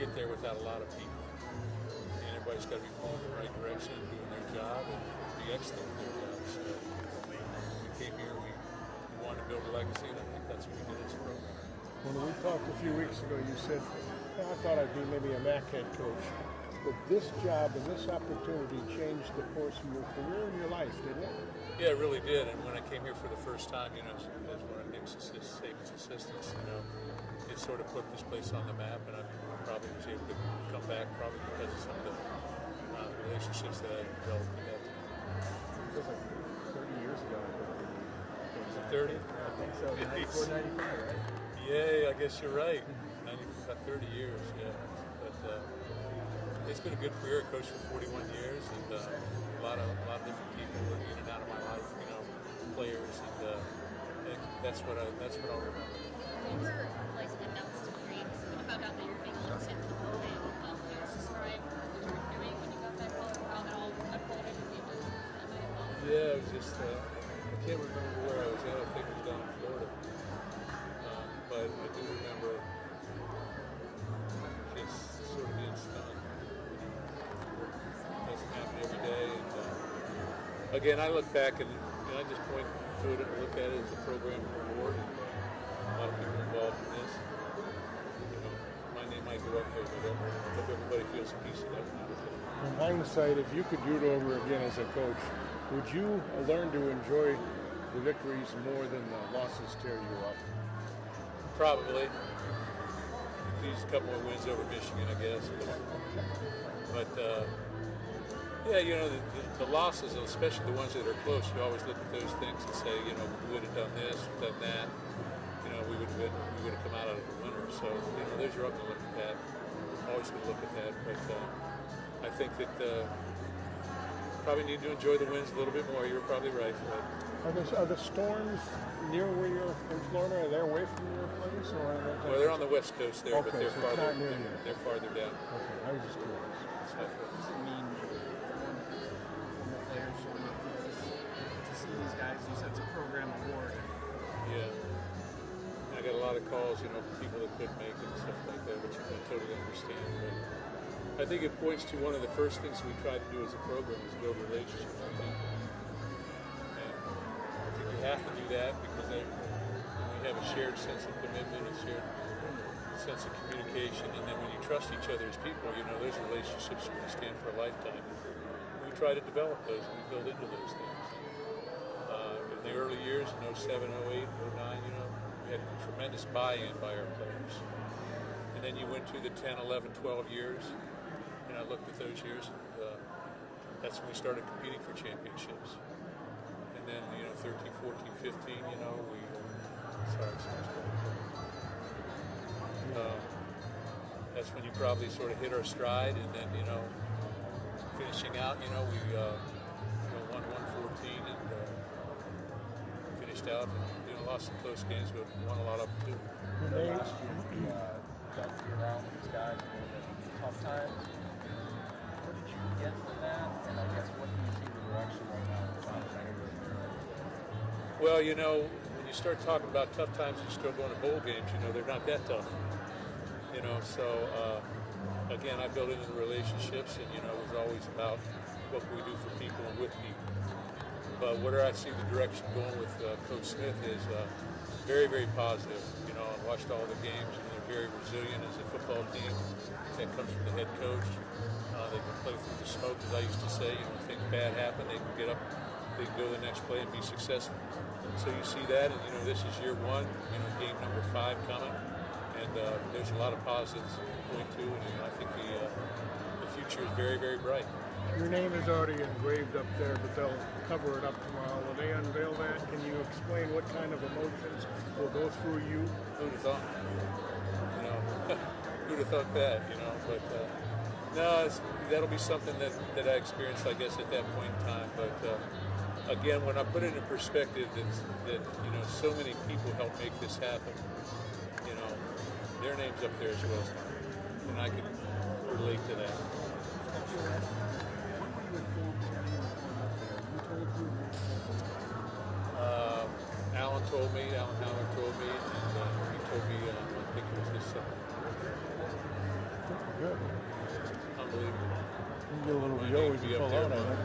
get there without a lot of people. And everybody's got to be pulling in the right direction and doing their job and be excellent at their job. So we came here, we wanted to build a legacy, and I think that's what we did as a program. When we talked a few weeks ago, you said, I thought I'd be maybe a MAC head coach. But this job and this opportunity changed the course of your career and your life, didn't it? Yeah, it really did. And when I came here for the first time, as one of Nick Saban's assistants, it sort of put this place on the map, and I probably was able to come back probably because of some of the relationships that I developed at that time. It was like 30 years ago. Was it 30? I think so. 94, 95, right? Yeah, I guess you're right. About 30 years, yeah. But it's been a good career. I coached for 41 years, and a lot of different people in and out of my life, players, and that's what I'll remember. You were like announced to grade when you found out that you were being elected to the podium. Can you describe what you were doing when you got that call, or how that all unfolded and came to that? Yeah, it was just I can't remember where I was at. I think it was down in Florida, but I do remember just sort of being stunned. It doesn't happen every day. And again, I look back and I just point to it and look at it as a program reward. A lot of people involved in this. My name might go up there, but I hope everybody feels a piece of that. In hindsight, if you could do it over again as a coach, would you learn to enjoy the victories more than the losses tear you up? Probably. Use a couple more wins over Michigan, I guess. But yeah, the losses, especially the ones that are close, you always look at those things and say, we would have done this, done that. We would have come out of the winner. So, there's your up to look at that. Always going to look at that. But I think that probably need to enjoy the wins a little bit more. You're probably right. Are the Storms near where you're in Florida? Are they away from your place? Well, they're on the West Coast there, but they're farther. They're farther down. Okay, I was just curious. What does it mean from the players showing up to see these guys? You said it's a program award. Yeah. I got a lot of calls, from people that couldn't make it and stuff like that, which I totally understand. But I think it points to one of the first things we try to do as a program is build relationships with people. You have to do that because we have a shared sense of commitment, a shared sense of communication, and then when you trust each other as people, those relationships are going to stand for a lifetime. We try to develop those and we build into those things. In the early years, in 07, 08, 09, we had tremendous buy-in by our players. And then you went to the 10, 11, 12 years, and I looked at those years, and that's when we started competing for championships. And then, 13, 14, 15, that's when you probably sort of hit our stride. And then, finishing out, we won 114 and finished out and lost some close games, but won a lot of them too. Last year, got to be around with these guys in tough times. What did you get from that? And I guess what do you see the direction right now? Well, when you start talking about tough times and still going to bowl games, they're not that tough. So again, I built into the relationships, and it was always about what can we do for people and with people. But where I see the direction going with Coach Smith is very, very positive. I watched all the games, and they're very resilient as a football team. That comes from the head coach. They can play through the smoke, as I used to say. If things bad happen, they can get up, they can go the next play and be successful. So you see that, and this is year one. Game number 5 coming, and there's a lot of positives going to, and I think the future is very, very bright. Your name is already engraved up there, but they'll cover it up tomorrow. Will they unveil that? Can you explain what kind of emotions will go through you? Who'd have thought? Who'd have thought that? But no, that'll be something that I experienced, I guess, at that point in time. But again, when I put it in perspective, that so many people help make this happen. Their name's up there as well, and I can relate to that. Alan told me, Alan Howard told me, and he told me, I think it was this summer. You always be pull up there out, I among, think.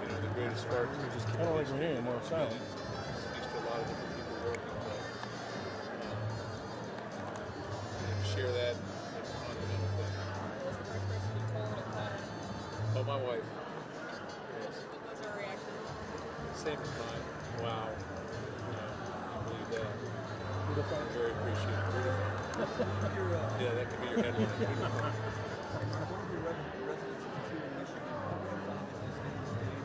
you know, the greatest Spartans. We just I don't like when you're no sound. Speaks to a lot of different people working, but and share that is a fundamental thing. Who was the first person you told or called? Oh, my wife. Yes. What was her reaction? Same as mine. Wow. I believe that. Beautiful. I'm very appreciative. Beautiful. Yeah, that could be your headline. Beautiful. One of your residents of here in Michigan, obviously staying in state,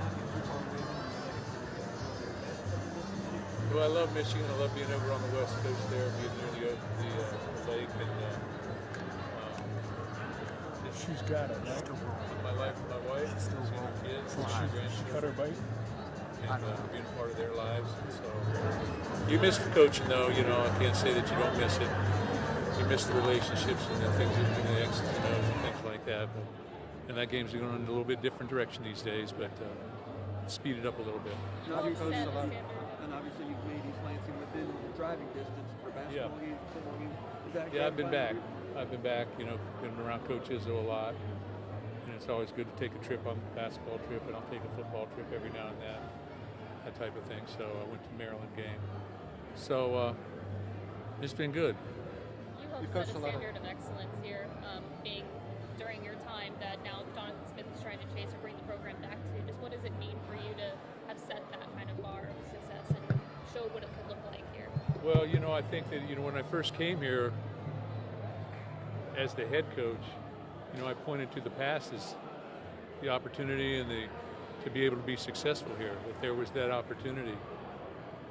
not being too far away from the legacy. Well, I love Michigan. I love being over on the West Coast there, being near the lake, and She's got it, right? my life with my wife, seeing her kids, She grandchildren, cut her bite. and being a part of their lives. And so you miss the coaching, though. You know, I can't say that you don't miss it. You miss the relationships and the things that the X's and O's and things like that. But, and that game's going in a little bit different direction these days, but speed it up a little bit. Now you've coached a lot, Standard. and obviously you've made East Lansing within driving distance for basketball games, football games. Is that Yeah, I've been back. gratifying? I've been back. You know, been around Coach Izzo a lot, and it's always good to take a trip on a basketball trip, and I'll take a football trip every now and then, that type of thing. So I went to Maryland game. So it's been good. You helped You've set coached a a lot of- standard of excellence here, being during your time that now Jonathan Smith is trying to chase or bring the program back to. Just what does it mean for you to have set that kind of bar of success and showed what it could look like here? Well, you know, I think that, you know, when I first came here as the head coach, you know, I pointed to the past as the opportunity and to be able to be successful here, that there was that opportunity.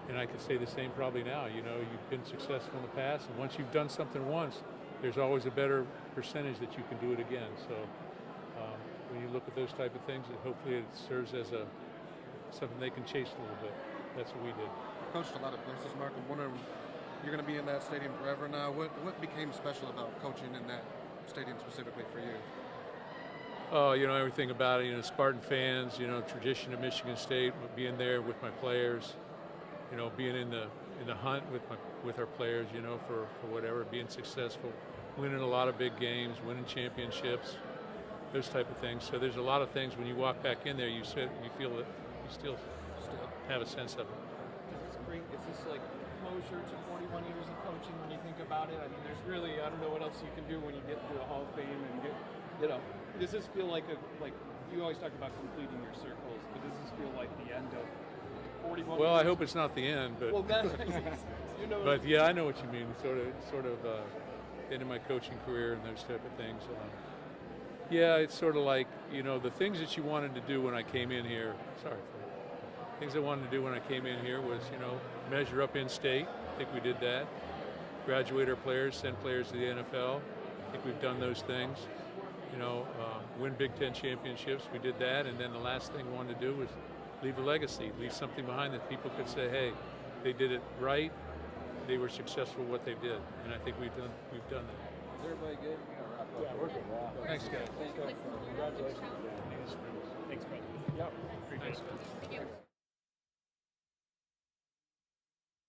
And I could say the same probably now. You know, you've been successful in the past, and once you've done something once, there's always a better percentage that you can do it again. So when you look at those type of things, hopefully it serves as something they can chase a little bit. That's what we did. Coached a lot of places, Mark. I'm wondering, you're going to be in that stadium forever now. What became special about coaching in that stadium specifically for you? Oh, you know, everything about it. You know, Spartan fans. You know, tradition of Michigan State. Being there with my players. You know, being in the hunt with our players. You know, for whatever, being successful, winning a lot of big games, winning championships, those type of things. So there's a lot of things when you walk back in there. You feel that you still have a sense of it. Is this like closure to 41 years of coaching when you think about it? I mean, there's really, I don't know what else you can do when you get to the Hall of Fame and get, you know, does this feel like you always talk about completing your circles, but does this feel like the end of 41 Well, years? I hope it's not the end, but Well, that's, you know. but yeah, I know what you mean. Sort of end of my coaching career and those type of things. Yeah, it's sort of like, you know, the things that you wanted to do when I came in here. Things I wanted to do when I came in here was, you know, measure up in state. I think we did that. Graduate our players, send players to the NFL. I think we've done those things. You know, win Big Ten championships. We did that, and then the last thing we wanted to do was leave a legacy, leave something behind that people could say, hey, they did it right. They were successful what they did, and I think we've done that. Is everybody good? Yeah, we're good. Thanks, guys. Congratulations. Thanks, brother. Yep. Thanks. Thank you.